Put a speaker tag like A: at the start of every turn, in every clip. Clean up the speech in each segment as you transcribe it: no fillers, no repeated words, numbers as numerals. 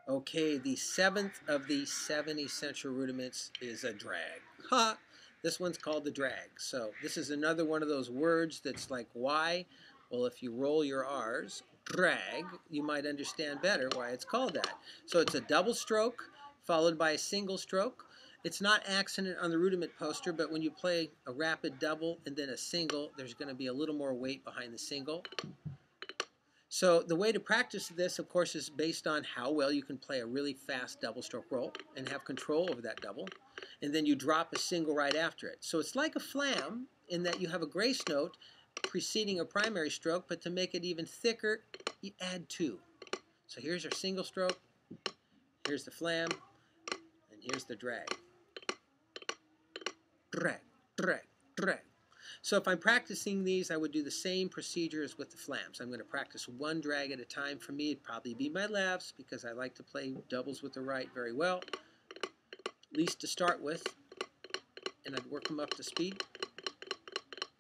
A: Okay, the seventh of the 7 essential rudiments is a drag. Ha! This one's called the drag. So this is another one of those words that's like, why? Well, if you roll your R's, drag, you might understand better why it's called that. So it's a double stroke followed by a single stroke. It's not accented on the rudiment poster, but when you play a rapid double and then a single, there's going to be a little more weight behind the single. So the way to practice this, of course, is based on how well you can play a really fast double stroke roll and have control over that double. And then you drop a single right after it. So it's like a flam in that you have a grace note preceding a primary stroke, but to make it even thicker, you add 2. So here's our single stroke, here's the flam, and here's the drag. Drag, drag, drag. So if I'm practicing these, I would do the same procedure as with the flams. I'm going to practice one drag at a time. For me, it'd probably be my lefts because I like to play doubles with the right very well, at least to start with, and I'd work them up to speed,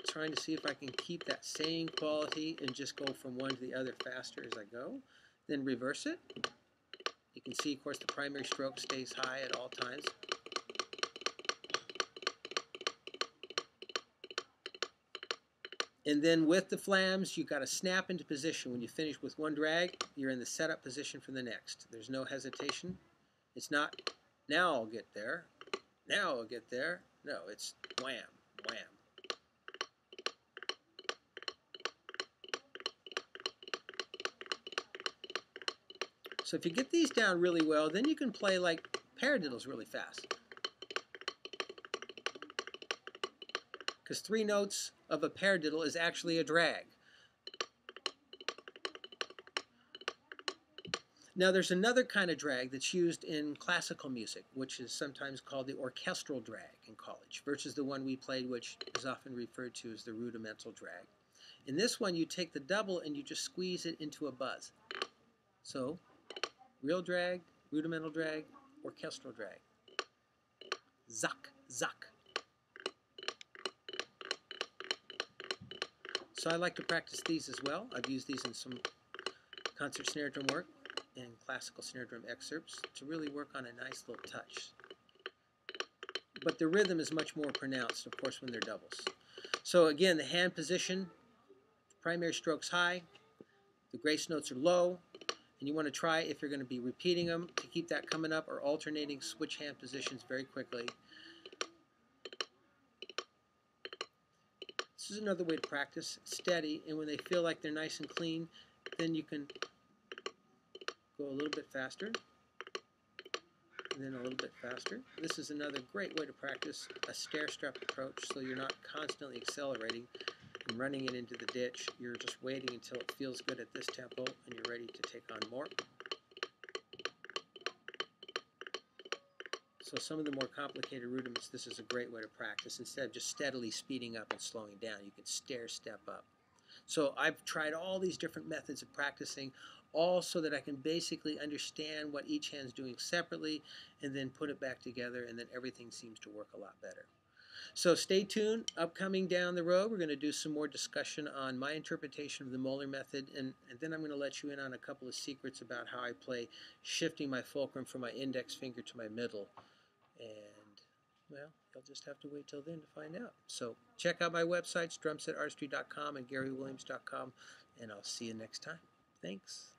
A: trying to see if I can keep that same quality and just go from one to the other faster as I go. Then reverse it. You can see, of course, the primary stroke stays high at all times. And then with the flams, you've got to snap into position. When you finish with one drag, you're in the setup position for the next. There's no hesitation. It's not, now I'll get there. Now I'll get there. No, it's wham, wham. So if you get these down really well, then you can play like paradiddles really fast. Because 3 notes of a paradiddle is actually a drag. Now there's another kind of drag that's used in classical music, which is sometimes called the orchestral drag in college, versus the one we played, which is often referred to as the rudimental drag. In this one, you take the double and you just squeeze it into a buzz. So, real drag, rudimental drag, orchestral drag. Zuck, zuck. So I like to practice these as well. I've used these in some concert snare drum work and classical snare drum excerpts to really work on a nice little touch. But the rhythm is much more pronounced, of course, when they're doubles. So again, the hand position, primary stroke's high, the grace notes are low, and you want to try, if you're going to be repeating them, to keep that coming up or alternating, switch hand positions very quickly. This is another way to practice, steady, and when they feel like they're nice and clean, then you can go a little bit faster, and then a little bit faster. This is another great way to practice a stair-step approach, so you're not constantly accelerating and running it into the ditch. You're just waiting until it feels good at this tempo, and you're ready to take on more. So some of the more complicated rudiments, this is a great way to practice. Instead of just steadily speeding up and slowing down, you can stair-step up. So I've tried all these different methods of practicing, all so that I can basically understand what each hand's doing separately and then put it back together, and then everything seems to work a lot better. So stay tuned. Upcoming down the road, we're going to do some more discussion on my interpretation of the Moeller method, and then I'm going to let you in on a couple of secrets about how I play, shifting my fulcrum from my index finger to my middle. And, well, you'll just have to wait till then to find out. So check out my websites, drumsetartistry.com and GareyWilliams.com, and I'll see you next time. Thanks.